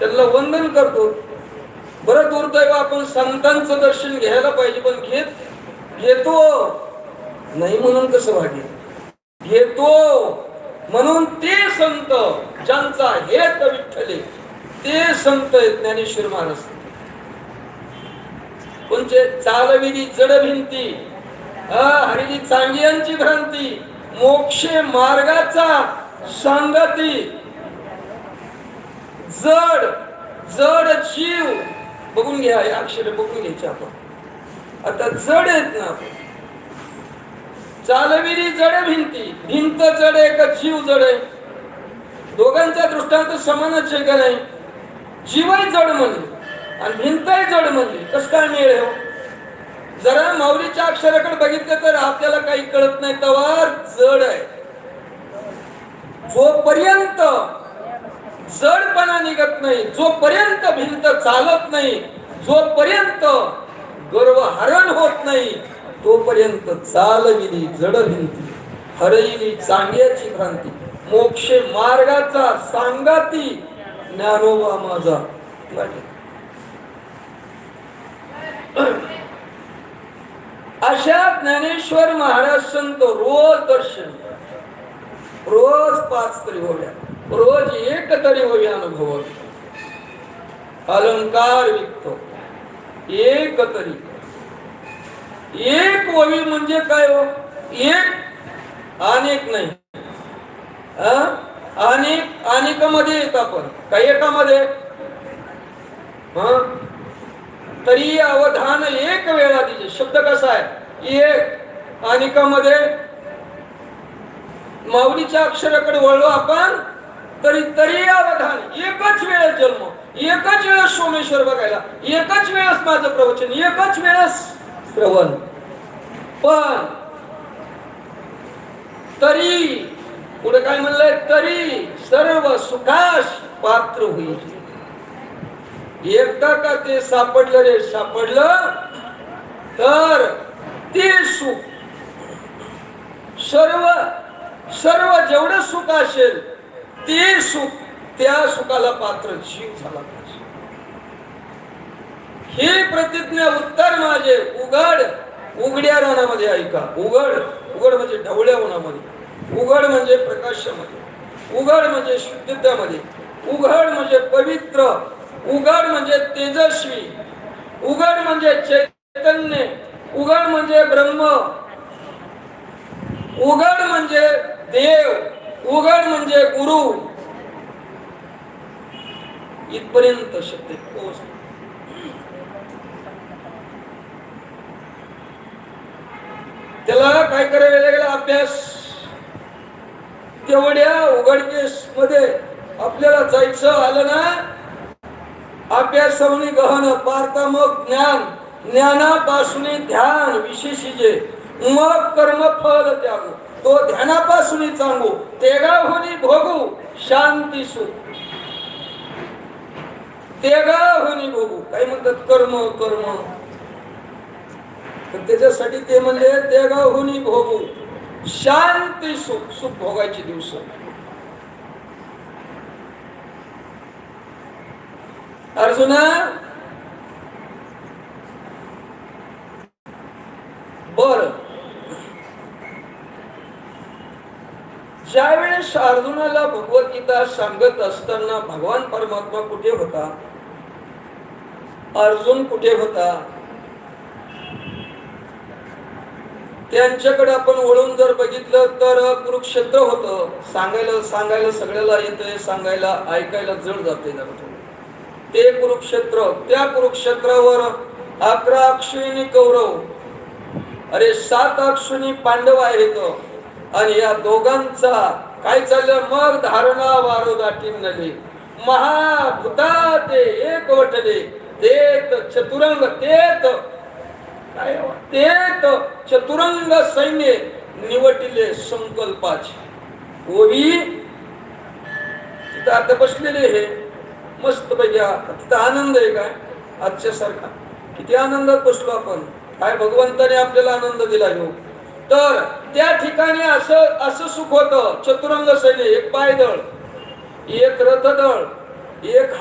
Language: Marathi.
त्यांना वंदन करतो. बरं दुर्दैव आपण संतांचं दर्शन घ्यायला पाहिजे, पण घेतो नाही म्हणून कसं वाटेल. घेतो म्हणून ते संत ज्यांचा हेत विठ्ठले ते संत ज्ञानेश्वर महाराज. कोणचे चालविली जड भिंती हरिली चांगियांची भ्रांती मोक्षे मार्गाचा सांगती. जड जड जीव बघून घ्या, हे अक्षर बघून घ्यायचे आपण. आता जड आहेत ना आपण. चालविली जड भिंती, भिंत जड आहे का जीव जड आहे? दोघांचा दृष्टांत समानच आहे का नाही? जीवही जड म्हणले आणि भिंतही जड म्हणली, कसं काय मिळेल हो? जरा माऊलीच्या अक्षराकडे बघितलं तर आपल्याला काही कळत नाही. तवार जड आहे. जोपर्यंत जडपणा निघत नाही, जोपर्यंत भिंत चालत नाही, जोपर्यंत गर्वहरण होत नाही, तोपर्यंत चालविली जड भिंती हरविली चांग्याची भ्रांती मोक्षे मार्गाचा सांगाती ज्ञानोबा माझा. अशा ज्ञानेश्वर महाराज संत रोज दर्शन, रोज 5 तरी होव्या, रोज 1 तरी होव्या अनुभव. अलंकार विकतो 1 तरी. 1 ओवी म्हणजे काय हो? 1 अनेक नाही. अनेकामध्ये येत आपण काही एकामध्ये तरी अवधान 1 वेळा दिले. शब्द कसा आहे? 1. अनेकामध्ये माऊलीच्या अक्षराकडे वळलो आपण तरी अवधान. 1च वेळेस जन्म, 1च वेळेस सोमेश्वर बघायला, 1च वेळेस माझं प्रवचन, 1च वेळेस श्रवण. पण तरी पुढे काय म्हणलंय? तरी सर्व सुखास पात्र होईल. एकदा का ते सापडलं रे, सापडलं तर ते सुख, सर्व जेवढं सुख असेल ते सुख, त्या सुखाला पात्र जीव झाला पाहिजे. ही प्रतिज्ञा उत्तर माझे उघड्या रानामध्ये ऐका. उघड म्हणजे ढवळ्या उन्हामध्ये, उघड म्हणजे प्रकाशामध्ये, उघड म्हणजे शुद्धतेमध्ये, उघड म्हणजे पवित्र, उघड म्हणजे तेजस्वी, उघड म्हणजे चैतन्य, उघड म्हणजे ब्रह्म, उघड म्हणजे देव, उघड म्हणजे गुरु. इथपर्यंत शक्ती पोहोचते. त्याला काय करावे लागेल? अभ्यास. तेवढ्या उघडकेस मध्ये आपल्याला जायचं आलं ना, अभ्यासावनी गहन पारता मग ज्ञान, ज्ञानापासून ध्यान विशेषिजे, मग कर्म फल त्यागो, तो ध्यानापासून चांगू, तेगाहुनी भोगू शांती सुख. तेगाहुनी भोगू काय म्हणतात? कर्म. त्याच्यासाठी ते म्हणले तेगाहुनी भोगू शांती सुख. सुख भोगायचे दिवस. अर्जुना, बर ज्यावेळेस अर्जुनाला भगवद्गीता सांगत असताना भगवान परमात्मा कुठे होता? अर्जुन कुठे होता? त्यांच्याकडे आपण वळून जर बघितलं तर कुरुक्षेत्र होतं. सांगायला सगळ्याला येतंय, सांगायला ऐकायला जड जाते. ते कुरुक्षेत्र, त्या कुरुक्षेत्रावर 11 अक्षयणी कौरव, अरे 7 अक्षयणी पांडव आहेत. आणि या दोघांचा काय चाललं? मग धारणा वारो दाटीन नले महाभूता ते एक वटले, तेत चतुरंग, तेत चतुरंग सैन्य निवटिले संकल्पाची. ओवी तिथं आता बसलेले हे मस्त पैकी. तिथं आनंद आहे काय? आजच्या सारखा किती आनंदात बसलो आपण. काय भगवंताने आपल्याला आनंद दिला हो. तर त्या ठिकाणी असं सुख होतं. चतुरंग सैन्य, 1 पायदळ, 1 रथदळ, 1